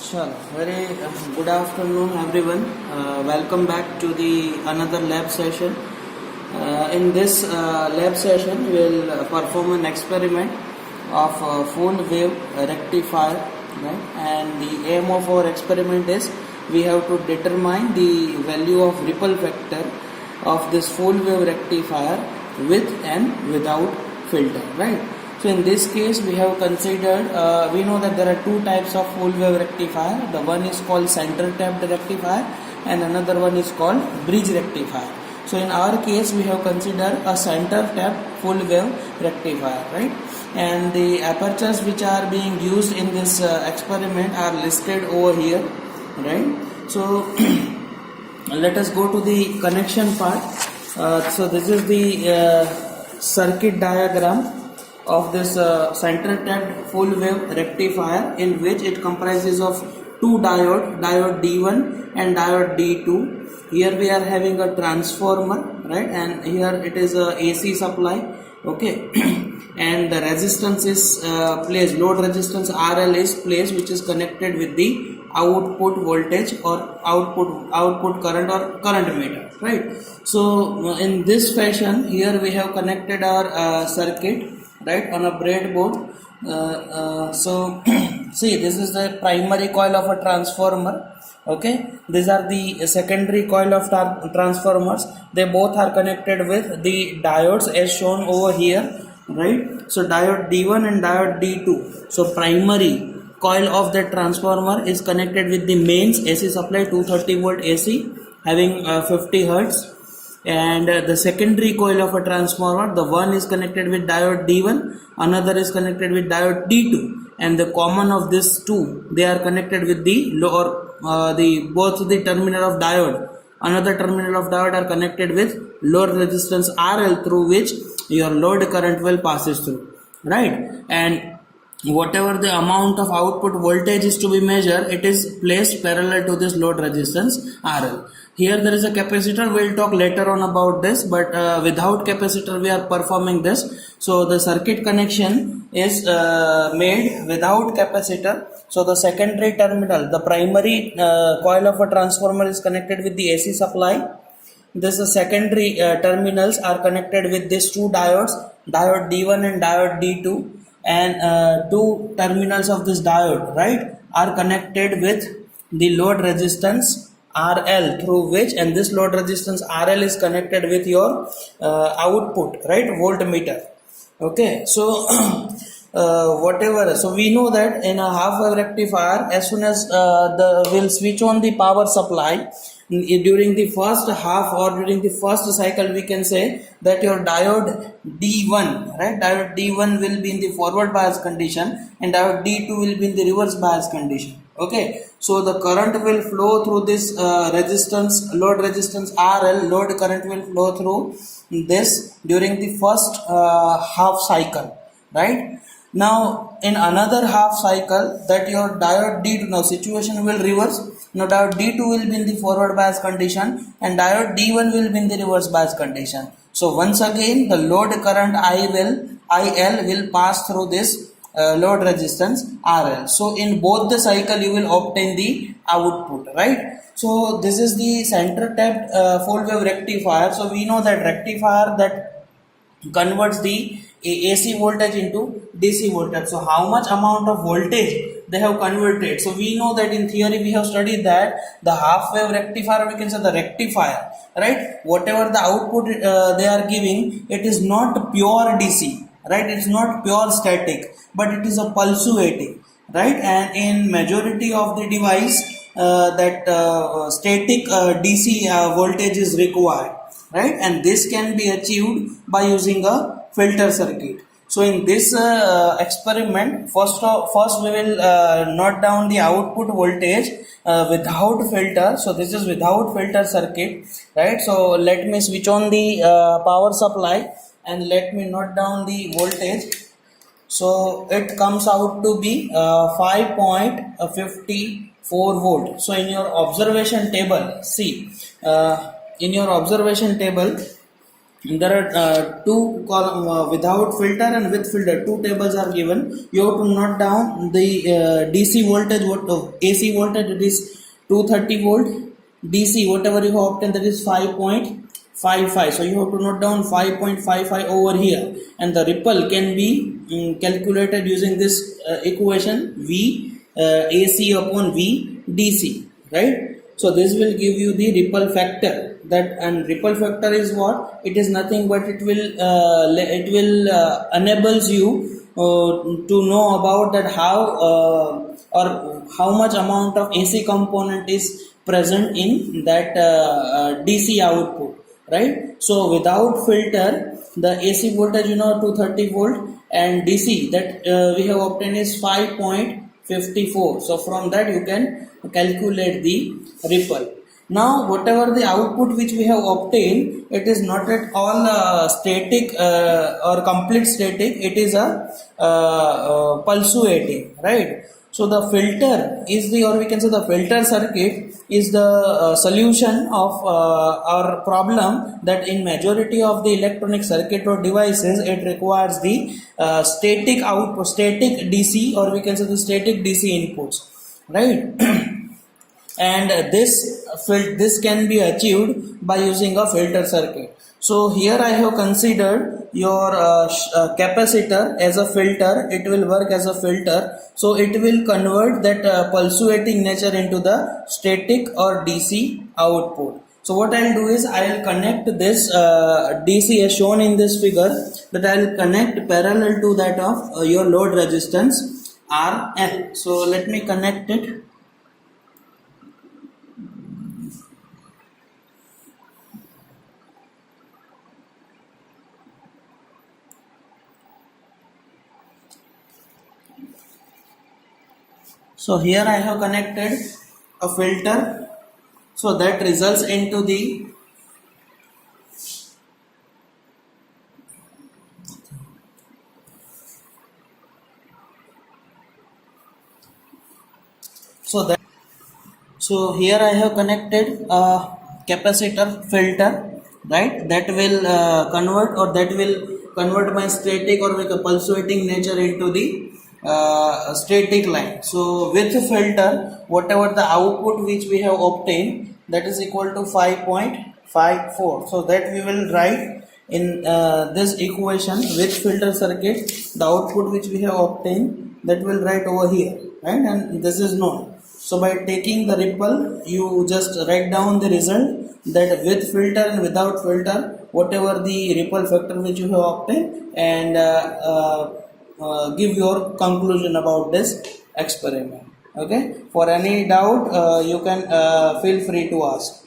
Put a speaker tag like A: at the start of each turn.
A: Sure. Very good afternoon, everyone. Welcome back to the another lab session. In this lab session, we'll perform an experiment of full-wave rectifier, right? And the aim of our experiment is we have to determine the value of ripple vector of this full-wave rectifier with and without filter, right? So in this case we have considered, we know that there are two types of full wave rectifier. The one is called center tapped rectifier and another one is called bridge rectifier. So in our case we have considered a center tapped full wave rectifier, right? And the apertures which are being used in this experiment are listed over here, right? So let us go to the connection part. So this is the circuit diagram of this center tapped full wave rectifier, in which it comprises of two diode D1 and diode D2. Here we are having a transformer, right, and here it is a AC supply, okay. And the resistance is placed, load resistance RL is placed, which is connected with the output voltage or output current or current meter, right. So in this fashion, here we have connected our circuit, right, on a breadboard. So see, this is the primary coil of a transformer, okay. These are the secondary coil of transformers. They both are connected with the diodes as shown over here, right. So diode D1 and diode D2. So primary coil of the transformer is connected with the mains AC supply 230 volt AC having 50 hertz. And the secondary coil of a transformer, the one is connected with diode D1, another is connected with diode D2, and the common of these two, they are connected with the both the terminal of diode. Another terminal of diode are connected with load resistance RL, through which your load current will passes through, right? And whatever the amount of output voltage is to be measured, it is placed parallel to this load resistance RL. Here there is a capacitor. We'll talk later on about this, but without capacitor we are performing this. So the circuit connection is made without capacitor. So the secondary terminal, the primary coil of a transformer is connected with the AC supply. This secondary terminals are connected with these two diodes, diode D1 and diode D2. And two terminals of this diode, right, are connected with the load resistance RL, through which, and this load resistance RL is connected with your output, right, voltmeter, okay. So whatever, so we know that in a half wave rectifier, as soon as we'll switch on the power supply during the first half or during the first cycle, we can say that your diode D1, right, diode D1 will be in the forward bias condition and diode D2 will be in the reverse bias condition, okay. So the current will flow through this load resistance RL, load current will flow through this during the first half cycle, right. Now in another half cycle, that your diode D2, now situation will reverse. Now diode D2 will be in the forward bias condition and diode D1 will be in the reverse bias condition. So once again the load current IL will pass through this load resistance RL. So in both the cycle you will obtain the output, right. So this is the center tapped full wave rectifier. So we know that rectifier that converts the AC voltage into DC voltage. So how much amount of voltage they have converted? So we know that in theory we have studied that the half wave rectifier, we can say the rectifier, right, whatever the output they are giving, it is not pure DC, right, it is not pure static, but it is a pulsating, right. And in majority of the device that static DC voltage is required, right, and this can be achieved by using a filter circuit. So in this experiment, first we will note down the output voltage without filter. So this is without filter circuit, right. So let me switch on the power supply and let me note down the voltage. So it comes out to be 5.54 volt. So in your observation table, see, in your observation table there are two column without filter and with filter, two tables are given. You have to note down the DC voltage, what AC voltage, it is 230 volt. DC whatever you have obtained, that is 5.55. So you have to note down 5.55 over here, and the ripple can be calculated using this equation V AC upon V DC, right? So this will give you the ripple factor. That, and ripple factor is what? It is nothing but it will enables you to know about that how or how much amount of AC component is present in that DC output, right? So without filter, the AC voltage 230 volt, and DC that we have obtained is 5.54. So from that you can calculate the ripple. Now whatever the output which we have obtained, it is not at all static or complete static, it is a pulsating, right? So the filter is the, or we can say the filter circuit is the solution of our problem, that in majority of the electronic circuit or devices it requires the static output, static DC, or we can say the static DC inputs, right? And this can be achieved by using a filter circuit. So here I have considered your capacitor as a filter. It will work as a filter, so it will convert that pulsating nature into the static or DC output. So what I'll do is I'll connect this DC as shown in this figure, that I'll connect parallel to that of your load resistance RL. So let me connect it. So here I have connected a filter, so that results into the so here I have connected a capacitor filter, right? That will convert my static or like a pulsating nature into the static line. So with filter, whatever the output which we have obtained, that is equal to 5.54. So that we will write in this equation. With filter circuit, the output which we have obtained, that will write over here, right? And this is known. So by taking the ripple, you just write down the result, that with filter and without filter, whatever the ripple factor which you have obtained, and give your conclusion about this experiment. Okay, for any doubt you can feel free to ask.